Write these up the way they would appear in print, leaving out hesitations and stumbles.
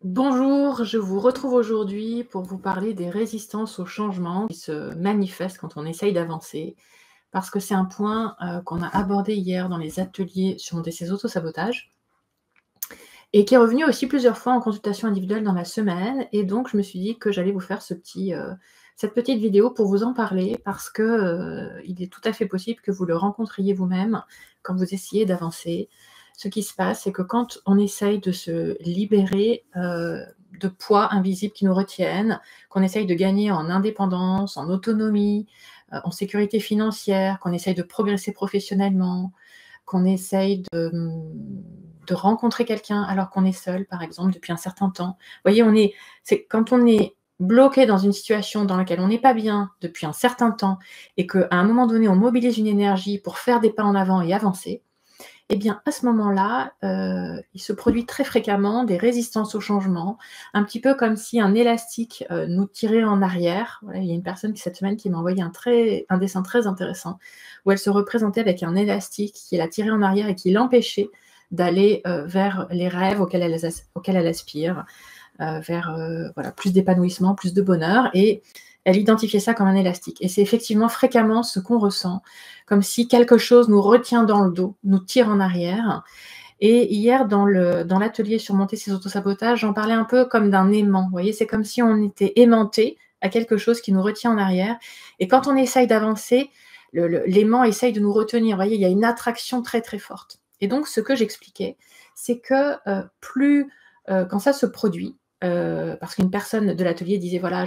Bonjour, je vous retrouve aujourd'hui pour vous parler des résistances au changement qui se manifestent quand on essaye d'avancer, parce que c'est un point qu'on a abordé hier dans les ateliers sur monter ses autosabotages et qui est revenu aussi plusieurs fois en consultation individuelle dans la semaine. Et donc, je me suis dit que j'allais vous faire cette petite vidéo pour vous en parler parce que il est tout à fait possible que vous le rencontriez vous-même quand vous essayez d'avancer. Ce qui se passe, c'est que quand on essaye de se libérer de poids invisibles qui nous retiennent, qu'on essaye de gagner en indépendance, en autonomie, en sécurité financière, qu'on essaye de progresser professionnellement, qu'on essaye de rencontrer quelqu'un alors qu'on est seul, par exemple, depuis un certain temps. Vous voyez, c'est quand on est bloqué dans une situation dans laquelle on n'est pas bien depuis un certain temps et qu'à un moment donné, on mobilise une énergie pour faire des pas en avant et avancer, eh bien, à ce moment-là, il se produit très fréquemment des résistances au changement, un petit peu comme si un élastique nous tirait en arrière. Voilà, il y a une personne cette semaine qui m'a envoyé un dessin très intéressant, où elle se représentait avec un élastique qui la tirait en arrière et qui l'empêchait d'aller vers les rêves auxquels elle aspire, vers voilà, plus d'épanouissement, plus de bonheur. Et elle identifiait ça comme un élastique. Et c'est effectivement fréquemment ce qu'on ressent, comme si quelque chose nous retient dans le dos, nous tire en arrière. Et hier, dans l'atelier sur monter ses autosabotages, j'en parlais un peu comme d'un aimant. Vous voyez, c'est comme si on était aimanté à quelque chose qui nous retient en arrière. Et quand on essaye d'avancer, l'aimant essaye de nous retenir. Vous voyez, il y a une attraction très, très forte. Et donc, ce que j'expliquais, c'est que quand ça se produit, parce qu'une personne de l'atelier disait, voilà,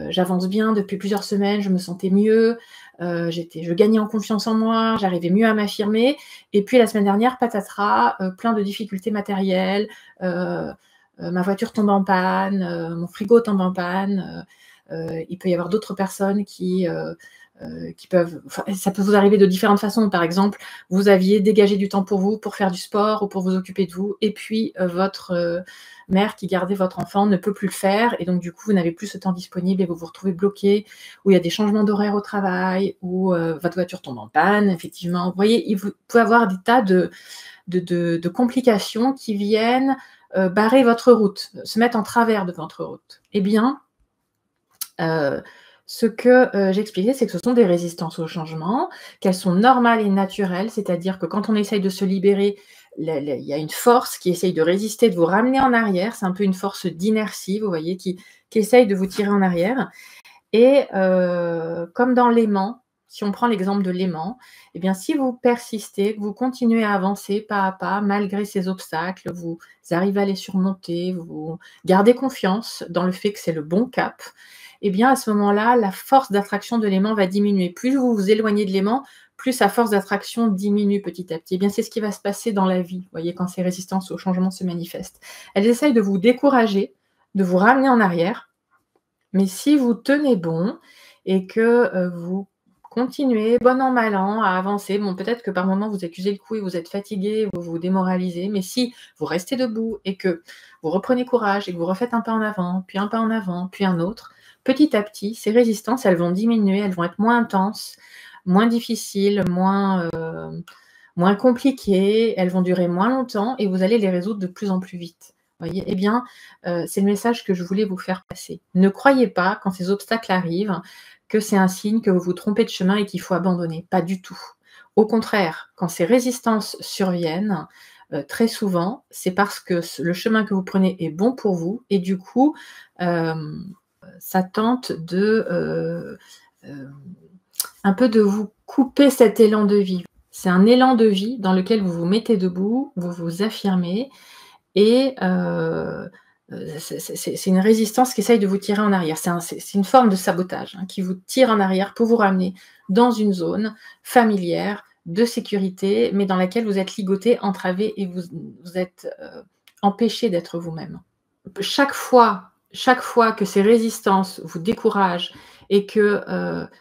j'avance bien depuis plusieurs semaines, je me sentais mieux, je gagnais en confiance en moi, j'arrivais mieux à m'affirmer. Et puis la semaine dernière, patatras, plein de difficultés matérielles, ma voiture tombe en panne, mon frigo tombe en panne, il peut y avoir d'autres personnes qui peuvent... Enfin, ça peut vous arriver de différentes façons. Par exemple, vous aviez dégagé du temps pour vous, pour faire du sport ou pour vous occuper de vous, et puis votre mère qui gardait votre enfant ne peut plus le faire, et donc du coup, vous n'avez plus ce temps disponible et vous vous retrouvez bloqué, ou il y a des changements d'horaire au travail, ou votre voiture tombe en panne, effectivement. Vous voyez, vous pouvez avoir des tas de complications qui viennent barrer votre route, se mettre en travers de votre route. Eh bien, ce que j'expliquais, c'est que ce sont des résistances au changement, qu'elles sont normales et naturelles, c'est-à-dire que quand on essaye de se libérer, il y a une force qui essaye de résister, de vous ramener en arrière. C'est un peu une force d'inertie, vous voyez, qui essaye de vous tirer en arrière. Et comme dans l'aimant, si on prend l'exemple de l'aimant, eh bien, si vous persistez, que vous continuez à avancer pas à pas, malgré ces obstacles, vous arrivez à les surmonter, vous gardez confiance dans le fait que c'est le bon cap, eh bien, à ce moment-là, la force d'attraction de l'aimant va diminuer. Plus vous vous éloignez de l'aimant, plus sa force d'attraction diminue petit à petit. Eh bien, c'est ce qui va se passer dans la vie, vous voyez, quand ces résistances au changement se manifestent. Elles essayent de vous décourager, de vous ramener en arrière, mais si vous tenez bon et que vous continuez, bon an, mal an, à avancer, bon, peut-être que par moments vous accusez le coup et vous êtes fatigué, vous vous démoralisez, mais si vous restez debout et que vous reprenez courage et que vous refaites un pas en avant, puis un pas en avant, puis un autre, petit à petit, ces résistances, elles vont diminuer, elles vont être moins intenses, moins difficiles, moins compliquées, elles vont durer moins longtemps et vous allez les résoudre de plus en plus vite. Voyez, eh bien, c'est le message que je voulais vous faire passer. Ne croyez pas, quand ces obstacles arrivent, que c'est un signe que vous vous trompez de chemin et qu'il faut abandonner. Pas du tout. Au contraire, quand ces résistances surviennent, très souvent, c'est parce que le chemin que vous prenez est bon pour vous et du coup, ça tente un peu de vous couper cet élan de vie. C'est un élan de vie dans lequel vous vous mettez debout, vous vous affirmez, et c'est une résistance qui essaye de vous tirer en arrière. C'est une forme de sabotage qui vous tire en arrière pour vous ramener dans une zone familière, de sécurité, mais dans laquelle vous êtes ligoté, entravé et vous êtes empêché d'être vous-même. Chaque fois que ces résistances vous découragent et que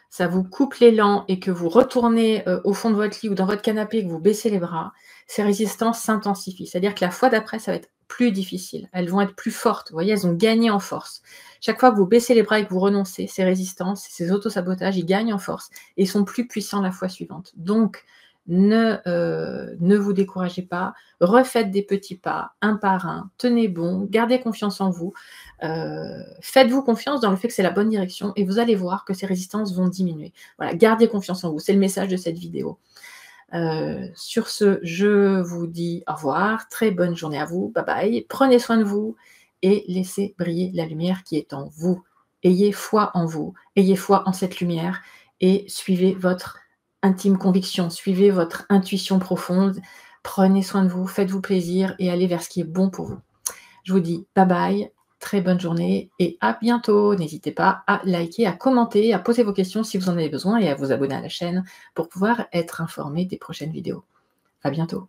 ça vous coupe l'élan et que vous retournez au fond de votre lit ou dans votre canapé et que vous baissez les bras, ces résistances s'intensifient. C'est-à-dire que la fois d'après, ça va être plus difficile. Elles vont être plus fortes. Vous voyez, elles ont gagné en force. Chaque fois que vous baissez les bras et que vous renoncez, ces résistances, ces autosabotages, ils gagnent en force et sont plus puissants la fois suivante. Donc, ne vous découragez pas, refaites des petits pas, un par un, tenez bon, gardez confiance en vous, faites-vous confiance dans le fait que c'est la bonne direction et vous allez voir que ces résistances vont diminuer. Voilà, gardez confiance en vous, c'est le message de cette vidéo. Sur ce, je vous dis au revoir, très bonne journée à vous, bye bye, prenez soin de vous et laissez briller la lumière qui est en vous. Ayez foi en vous, ayez foi en cette lumière et suivez votre intime conviction, suivez votre intuition profonde, prenez soin de vous, faites-vous plaisir et allez vers ce qui est bon pour vous. Je vous dis bye bye, très bonne journée et à bientôt. N'hésitez pas à liker, à commenter, à poser vos questions si vous en avez besoin et à vous abonner à la chaîne pour pouvoir être informé des prochaines vidéos. À bientôt.